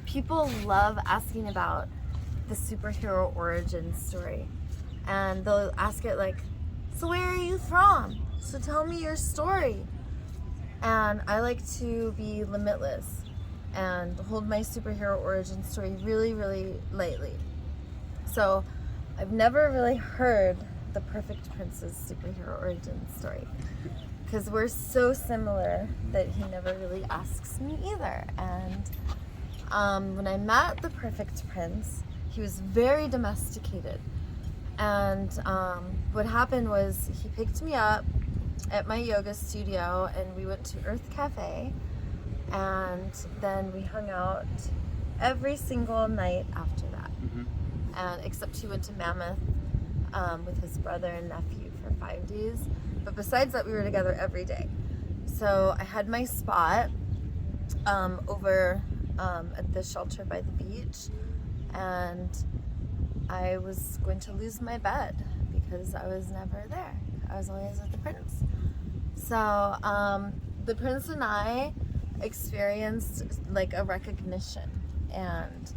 people love asking about the superhero origin story, and they'll ask it like, so where are you from? So tell me your story. And I like to be limitless and hold my superhero origin story really, really lightly. So I've never really heard the Perfect Prince's superhero origin story, because we're so similar that he never really asks me either. And when I met the Perfect Prince, he was very domesticated. And what happened was he picked me up at my yoga studio, and we went to Earth Cafe, and then we hung out every single night after that. And except he went to Mammoth with his brother and nephew for 5 days. But besides that, we were together every day. So I had my spot over at the shelter by the beach, and I was going to lose my bed because I was never there. I was always with the prince. So the prince and I experienced like a recognition, and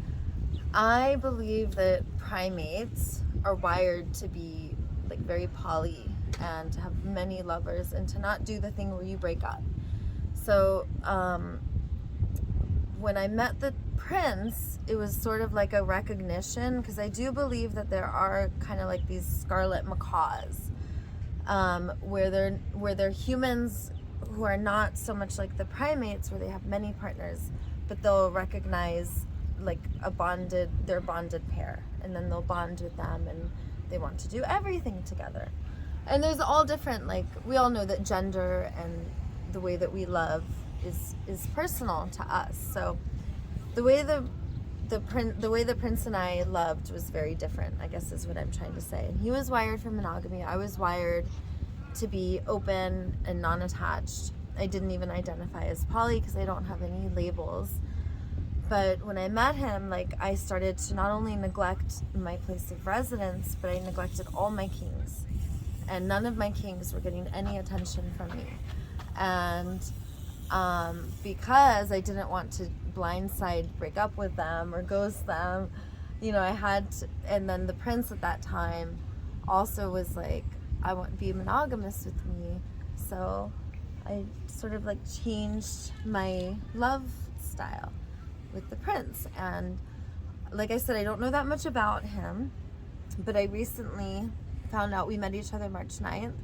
I believe that primates are wired to be like very poly and to have many lovers and to not do the thing where you break up. So when I met the prince, it was sort of like a recognition, because I do believe that there are kind of like these scarlet macaws, where they're humans who are not so much like the primates where they have many partners, but they'll recognize like their bonded pair, and then they'll bond with them, and they want to do everything together. And there's all different, like, we all know that gender and the way that we love is personal to us. So the way the prince and I loved was very different, I guess is what I'm trying to say. And he was wired for monogamy. I was wired to be open and non-attached. I didn't even identify as poly because I don't have any labels. But when I met him, like, I started to not only neglect my place of residence, but I neglected all my kings. And none of my kings were getting any attention from me. And because I didn't want to break up with them or ghost them, you know, I had to, and then the prince at that time also was like, I want to be monogamous with me. So I sort of like changed my love style with the prince. And like I said, I don't know that much about him, but I recently found out, we met each other March 9th.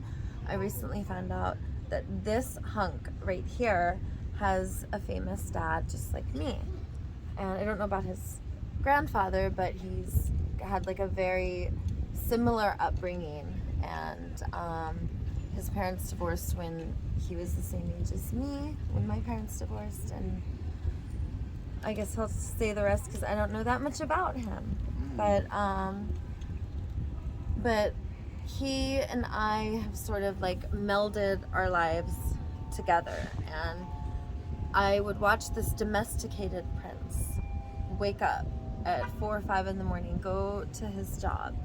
I recently found out that this hunk right here has a famous dad just like me. And I don't know about his grandfather, but he's had like a very similar upbringing. And his parents divorced when he was the same age as me, when my parents divorced. And I guess I'll say the rest because I don't know that much about him. But he and I have sort of like melded our lives together. And I would watch this domesticated prince wake up at 4 or 5 in the morning, go to his job,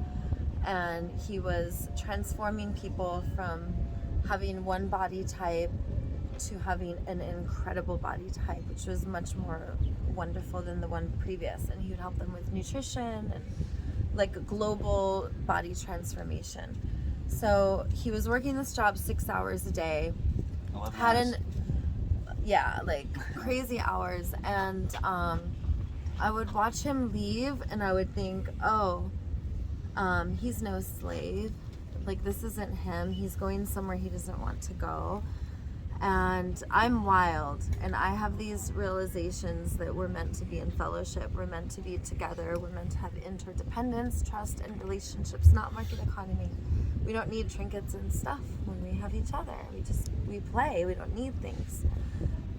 and he was transforming people from having one body type to having an incredible body type, which was much more wonderful than the one previous. And he would help them with nutrition and like global body transformation. So he was working this job 6 hours a day, like crazy hours. And I would watch him leave, and I would think, he's no slave. Like, this isn't him. He's going somewhere he doesn't want to go. And I'm wild, and I have these realizations that we're meant to be in fellowship, we're meant to be together, we're meant to have interdependence, trust, and relationships, not market economy. We don't need trinkets and stuff when we have each other. We play, we don't need things.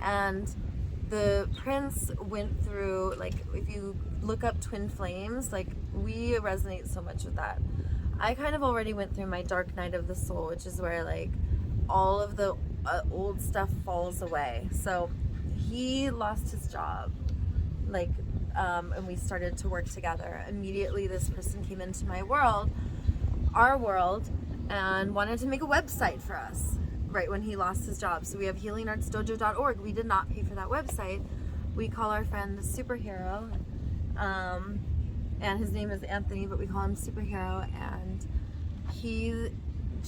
And the prince went through, like, if you look up twin flames, like, we resonate so much with that. I kind of already went through my dark night of the soul, which is where, like, all of the old stuff falls away. So he lost his job, like, and we started to work together. Immediately this person came into my world, our world, and wanted to make a website for us right when he lost his job. So we have healingartsdojo.org. We did not pay for that website, we call our friend the superhero. And his name is Anthony, but we call him Superhero. And he,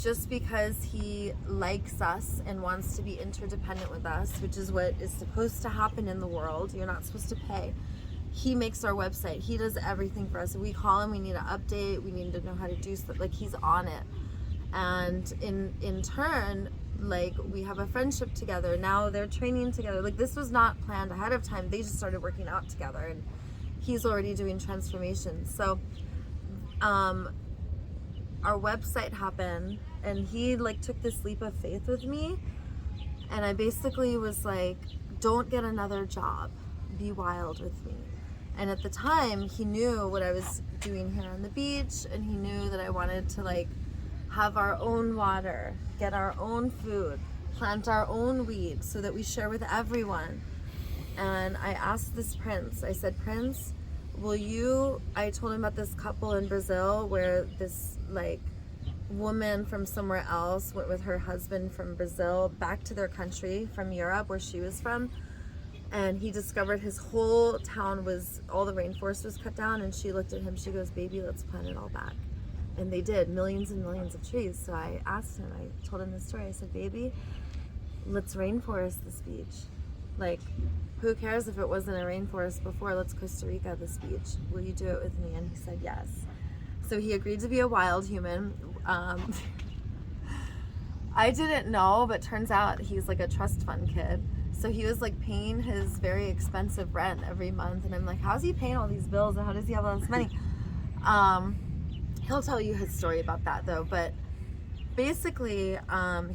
just because he likes us and wants to be interdependent with us, which is what is supposed to happen in the world, you're not supposed to pay. He makes our website. He does everything for us. If we call him, we need an update, we need to know how to do stuff. Like, he's on it. And in turn, like, we have a friendship together. Now they're training together. Like, this was not planned ahead of time. They just started working out together, and he's already doing transformation. So our website happened, and he like took this leap of faith with me, and I basically was like, don't get another job, be wild with me. And at the time, he knew what I was doing here on the beach, and he knew that I wanted to like have our own water, get our own food, plant our own weed so that we share with everyone. And I asked this prince, I said, Prince, will you, I told him about this couple in Brazil where this like woman from somewhere else went with her husband from Brazil back to their country from Europe where she was from. And he discovered his whole town was, all the rainforest was cut down, and she looked at him, she goes, baby, let's plant it all back. And they did, millions and millions of trees. So I asked him, I told him this story, I said, baby, let's rainforest this beach. Like, who cares if it wasn't a rainforest before? Let's Costa Rica this beach. Will you do it with me? And he said yes. So he agreed to be a wild human. I didn't know, but turns out he's like a trust fund kid. So he was like paying his very expensive rent every month. And I'm like, how's he paying all these bills and how does he have all this money? He'll tell you his story about that though. But basically,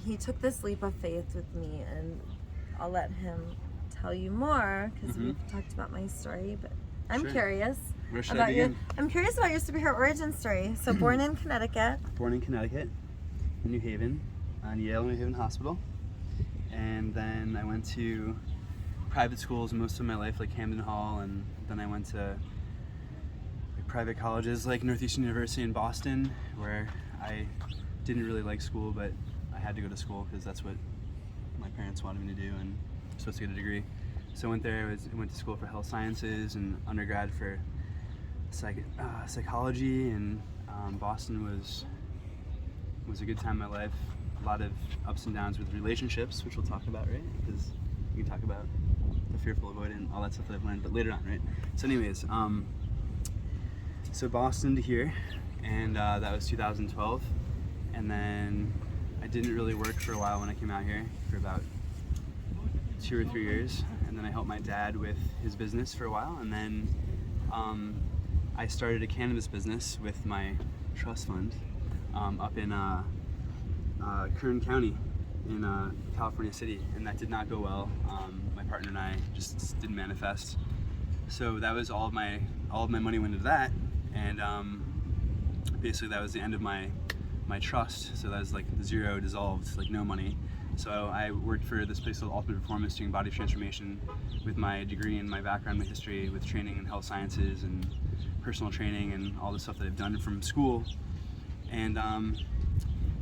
he took this leap of faith with me, and I'll let him tell you more because we've talked about my story, but I'm curious about your, I'm curious about your superhero origin story. So born in Connecticut. Born in Connecticut, in New Haven, on Yale New Haven Hospital. And then I went to private schools most of my life, like Camden Hall, and then I went to private colleges like Northeastern University in Boston, where I didn't really like school, but I had to go to school because that's what my parents wanted me to do, and I was supposed to get a degree. So I went there, I went to school for health sciences and undergrad for psychology, and Boston was a good time in my life. A lot of ups and downs with relationships, which we'll talk about, right? Because we can talk about the fearful avoidant, all that stuff that I've learned, but later on, right? So anyways, so Boston to here, and that was 2012. And then I didn't really work for a while when I came out here, for about 2 or 3 years. And then I helped my dad with his business for a while. And then I started a cannabis business with my trust fund up in Kern County in California City, and that did not go well. My partner and I just didn't manifest. So that was all of my money went into that, and basically that was the end of my trust. So that was like zero, dissolved, like no money. So I worked for this place called Ultimate Performance, doing body transformation with my degree and my background, my history with training in health sciences and personal training and all the stuff that I've done from school. And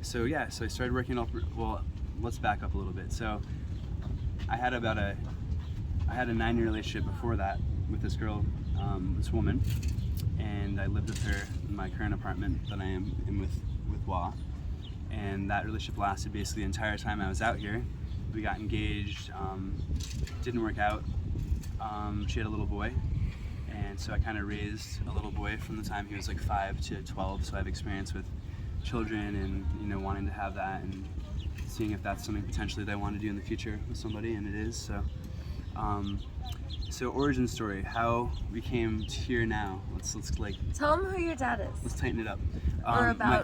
so I started working well, let's back up a little bit. So I had a 9-year relationship before that with this girl, this woman, and I lived with her in my current apartment that I am in with Wah. And that relationship lasted basically the entire time I was out here. We got engaged, didn't work out. She had a little boy, and so I kind of raised a little boy from the time he was like 5 to 12. So I have experience with children, and wanting to have that, and seeing if that's something potentially that I want to do in the future with somebody, and it is. So origin story, how we came to here now. Let's like tell them who your dad is. Let's tighten it up. My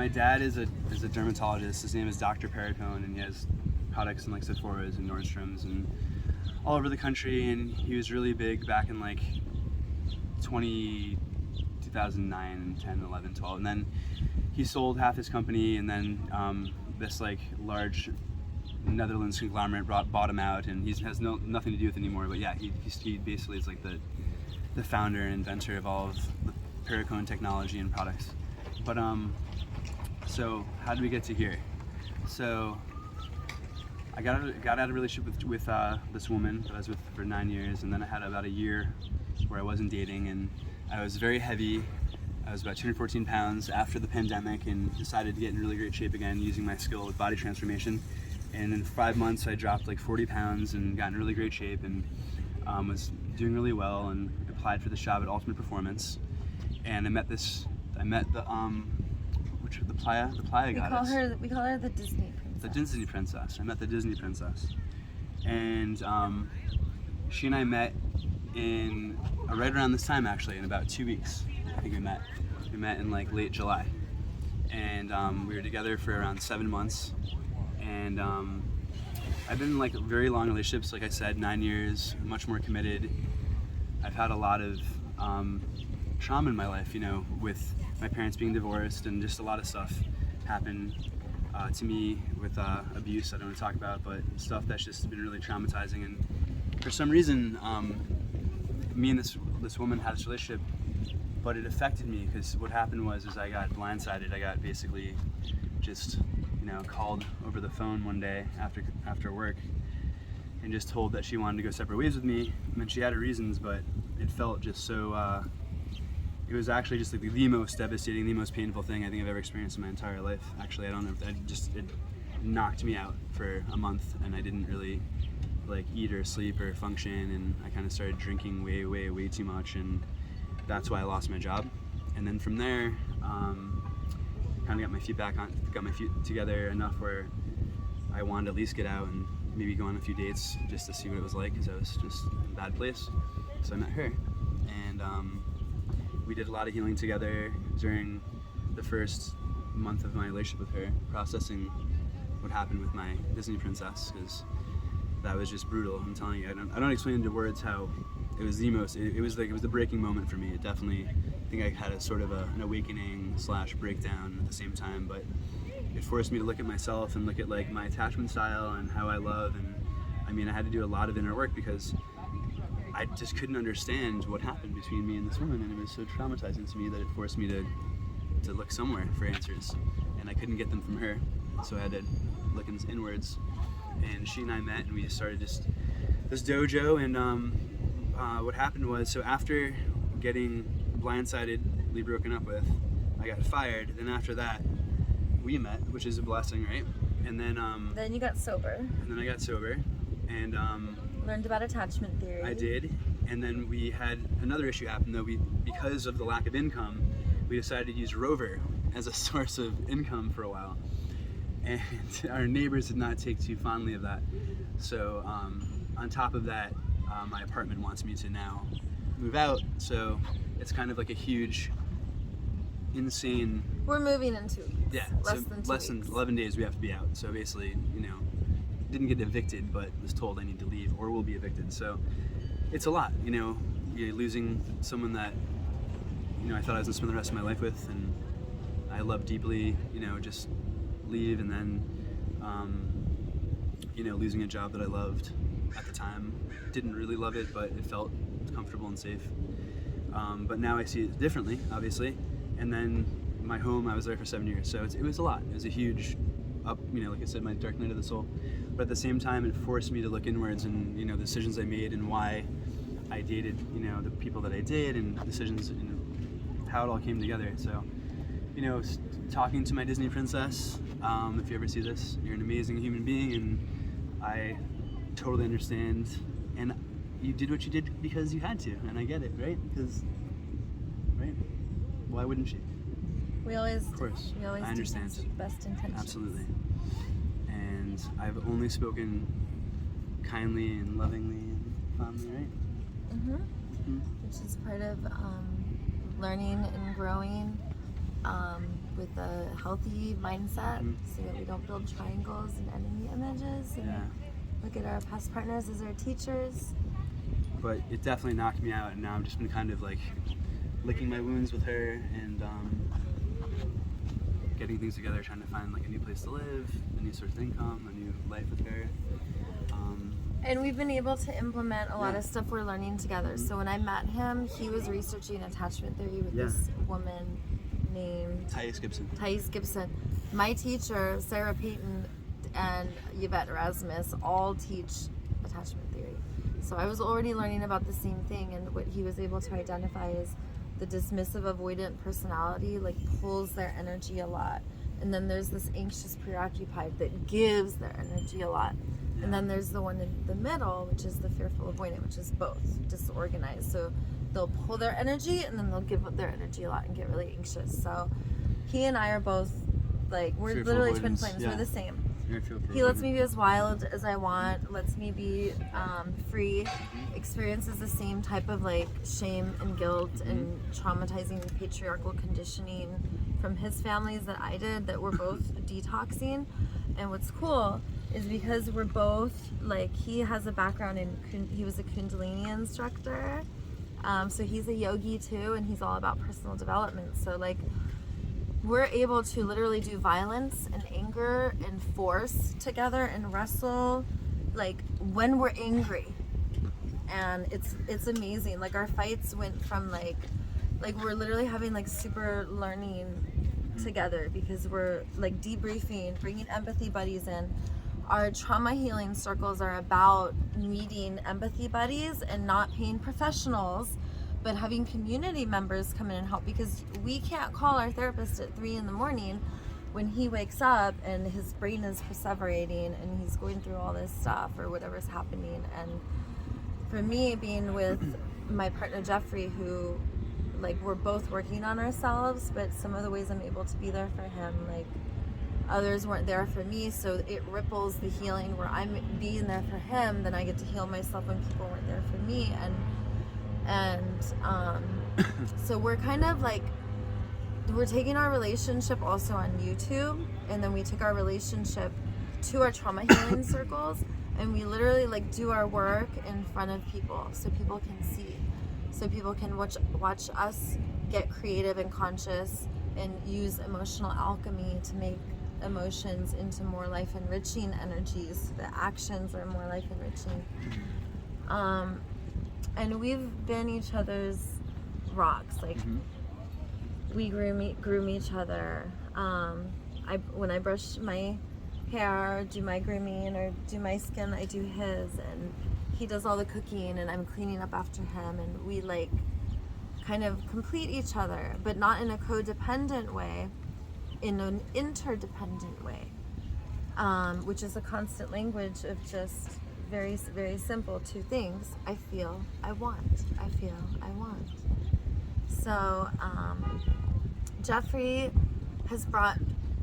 dad is a dermatologist. His name is Dr. Perricone, and he has products in like Sephora's and Nordstrom's and all over the country. And he was really big back in like 2009, 10, 11, 12, and then he sold half his company, and then this like large Netherlands conglomerate bought him out, and he has nothing to do with it anymore. But yeah, he basically is like the founder and inventor of all of the Perricone technology and products. But so how did we get to here? So I got out of a relationship with this woman that I was with for 9 years, and then I had about a year where I wasn't dating, and I was very heavy. I was about 214 pounds after the pandemic, and decided to get in really great shape again using my skill with body transformation. And in 5 months, I dropped like 40 pounds and got in really great shape, and was doing really well, and applied for the job at Ultimate Performance. And I met the playa goddess. We call her the Disney princess. The Disney princess. I met the Disney princess, and she and I met in right around this time, actually, in about 2 weeks. I think we met. We met in like late July, and we were together for around 7 months. And I've been in like very long relationships, like I said, 9 years, much more committed. I've had a lot of trauma in my life, you know, with my parents being divorced, and just a lot of stuff happened to me with abuse I don't want to talk about, but stuff that's just been really traumatizing. And for some reason, me and this woman had this relationship, but it affected me because what happened was I got blindsided. I got basically just, you know, called over the phone one day after work and just told that she wanted to go separate ways with me. I mean, she had her reasons, but it felt just so, it was actually just like the most devastating, the most painful thing I think I've ever experienced in my entire life. Actually, I don't know, it knocked me out for a month, and I didn't really like eat or sleep or function, and I kind of started drinking way too much, and that's why I lost my job. And then from there, kind of got my feet together enough where I wanted to at least get out and maybe go on a few dates just to see what it was like, because I was just in a bad place. So I met her, and we did a lot of healing together during the first month of my relationship with her, processing what happened with my Disney princess, because that was just brutal. I'm telling you, I don't explain into words how it was the most. It was the breaking moment for me. It definitely, I think I had a sort of an awakening / breakdown at the same time, but it forced me to look at myself and look at like my attachment style and how I love. And I mean, I had to do a lot of inner work because I just couldn't understand what happened between me and this woman, and it was so traumatizing to me that it forced me to look somewhere for answers, and I couldn't get them from her, so I had to look inwards. And she and I met, and we just started this dojo. And what happened was, so after getting blindsidedly broken up with, I got fired. Then after that, we met, which is a blessing, right? And then you got sober. And then I got sober, and learned about attachment theory. I did. And then we had another issue happen, though. Because of the lack of income, we decided to use Rover as a source of income for a while. And our neighbors did not take too fondly of that. So on top of that, my apartment wants me to now move out. So it's kind of like a huge, insane... We're moving in 2 weeks. Yeah, less than 11 days we have to be out. So basically, you know, didn't get evicted, but was told I need to leave or will be evicted. So it's a lot, you know. You're losing someone that, you know, I thought I was gonna spend the rest of my life with, and I love deeply, you know, just leave. And then, you know, losing a job that I loved at the time. Didn't really love it, but it felt comfortable and safe. But now I see it differently, obviously. And then my home, I was there for 7 years, so it was a lot. It was a huge up, you know, like I said, my dark night of the soul. But at the same time, it forced me to look inwards, and, you know, the decisions I made and why I dated, you know, the people that I did, and decisions, you know, how it all came together. So, you know, talking to my Disney princess, if you ever see this, you're an amazing human being, and I totally understand. And you did what you did because you had to, and I get it, right? Because, right? Why wouldn't you? We always, of course, we always I understand. do best intentions. Absolutely. And I've only spoken kindly and lovingly and fondly, right? Which is part of learning and growing with a healthy mindset, so that we don't build triangles and enemy images, and look at our past partners as our teachers. But it definitely knocked me out, and now I've just been kind of like licking my wounds with her, and getting things together, trying to find like a new place to live, a new source of income, a new life with her. And we've been able to implement a lot of stuff we're learning together. So when I met him, he was researching attachment theory with this woman named Thais Gibson. My teacher, Sarah Payton, and Yvette Erasmus all teach attachment theory. So I was already learning about the same thing, and what he was able to identify is the dismissive avoidant personality like pulls their energy a lot. And then there's this anxious preoccupied that gives their energy a lot. And then there's the one in the middle, which is the fearful avoidant, which is both disorganized. So they'll pull their energy and then they'll give up their energy a lot and get really anxious. So he and I are both like, we're Fearful literally twin avoidance, flames. yeah. We're the same. Fearful He lets avoidant. me be as wild as I want, lets me be free, experiences the same type of like shame and guilt and traumatizing patriarchal conditioning from his families that I did, that we're both detoxing. And what's cool is because we're both like, he has a background in, he was a Kundalini instructor. So he's a yogi too, and he's all about personal development. So like, we're able to literally do violence and anger and force together and wrestle like when we're angry, and it's amazing. Like our fights went from like we're literally having like super learning together because we're like debriefing, bringing empathy buddies in. Our trauma healing circles are about meeting empathy buddies and not paying professionals, but having community members come in and help, because we can't call our therapist at 3 a.m. when he wakes up and his brain is perseverating and he's going through all this stuff or whatever's happening. And for me, being with my partner Jeffrey, who like we're both working on ourselves, but some of the ways I'm able to be there for him, like others weren't there for me, so it ripples the healing where I'm being there for him, then I get to heal myself when people weren't there for me. And so we're kind of like, we're taking our relationship also on YouTube, and then we took our relationship to our trauma healing circles, and we literally like do our work in front of people so people can see, so people can watch us get creative and conscious and use emotional alchemy to make emotions into more life enriching energies. The actions are more life enriching. And we've been each other's rocks. Like we groom each other. When I brush my hair, do my grooming, or do my skin, I do his, and he does all the cooking, and I'm cleaning up after him, and we like kind of complete each other, but not in a codependent way, in an interdependent way, which is a constant language of just very, very simple two things. I feel, I want. I feel, I want. So Jeffrey has brought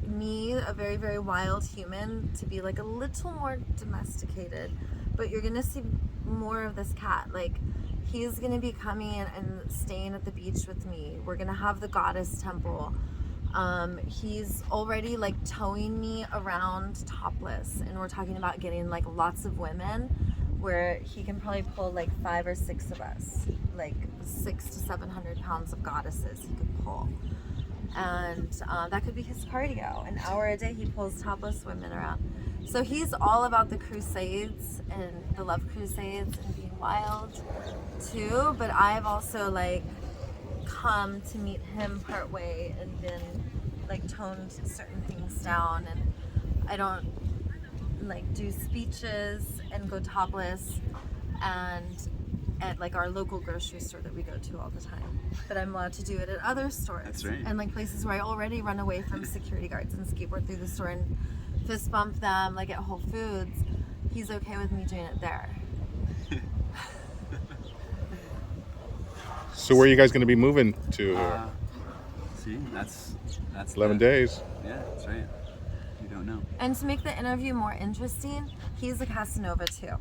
me, a very, very wild human, to be like a little more domesticated, but you're gonna see more of this cat. Like, he's gonna be coming and staying at the beach with me. We're gonna have the goddess temple. He's already like towing me around topless, and we're talking about getting like lots of women, where he can probably pull like 5 or 6 of us, like 600 to 700 pounds of goddesses he could pull. And that could be his cardio. An hour a day he pulls topless women around. So he's all about the crusades and the love crusades and being wild too, but I've also like come to meet him part way and been like toned certain things down, and I don't like do speeches and go topless and at like our local grocery store that we go to all the time, but I'm allowed to do it at other stores. That's right. And like places where I already run away from security guards and skateboard through the store and fist bump them, like at Whole Foods. He's okay with me doing it there. So where are you guys going to be moving to? See, that's 11 days. Yeah, that's right. You don't know. And to make the interview more interesting, he's a Casanova too.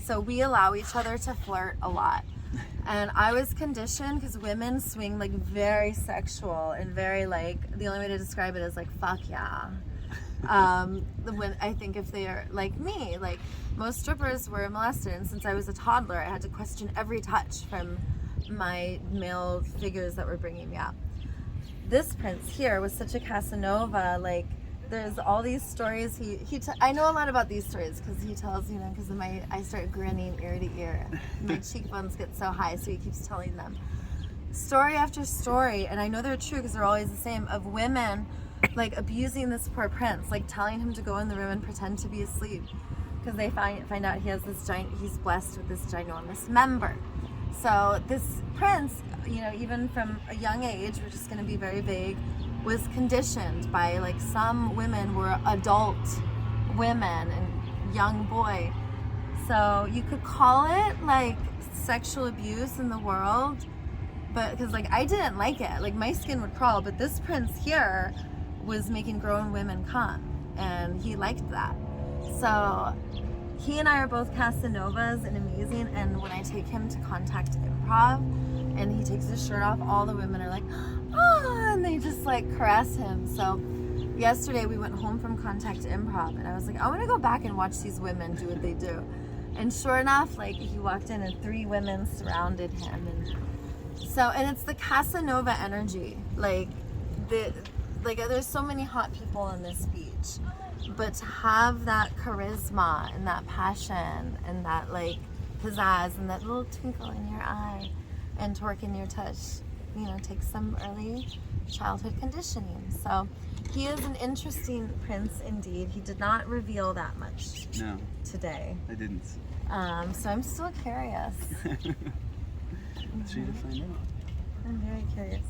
So we allow each other to flirt a lot. And I was conditioned because women swing like very sexual and very like, the only way to describe it is like, fuck yeah. When I think if they are like me, like most strippers were molested, and since I was a toddler, I had to question every touch from my male figures that were bringing me up. This prince here was such a Casanova. Like, there's all these stories. I know a lot about these stories because he tells, you know, because I start grinning ear to ear. My cheekbones get so high, so he keeps telling them story after story, and I know they're true because they're always the same, of women like abusing this poor prince, like telling him to go in the room and pretend to be asleep, because they find out he has this he's blessed with this ginormous member. So this prince, you know, even from a young age, we're just going to be very vague, was conditioned by, like, some women were adult women and young boy. So you could call it like sexual abuse in the world, but because, like, I didn't like it, like my skin would crawl, but this prince here was making grown women come, and he liked that. So he and I are both Casanovas and amazing, and when I take him to Contact Improv and he takes his shirt off, all the women are like, oh, and they just like caress him. So yesterday we went home from Contact Improv and I was like, I want to go back and watch these women do what they do. And sure enough, like, he walked in and 3 women surrounded him, and it's the Casanova energy. Like there's so many hot people on this beach, but to have that charisma and that passion and that, like, pizzazz and that little twinkle in your eye and torque in your touch, you know, takes some early childhood conditioning. So he is an interesting prince indeed. He did not reveal that much today. I didn't. So I'm still curious. Let's read to find out. I'm very curious.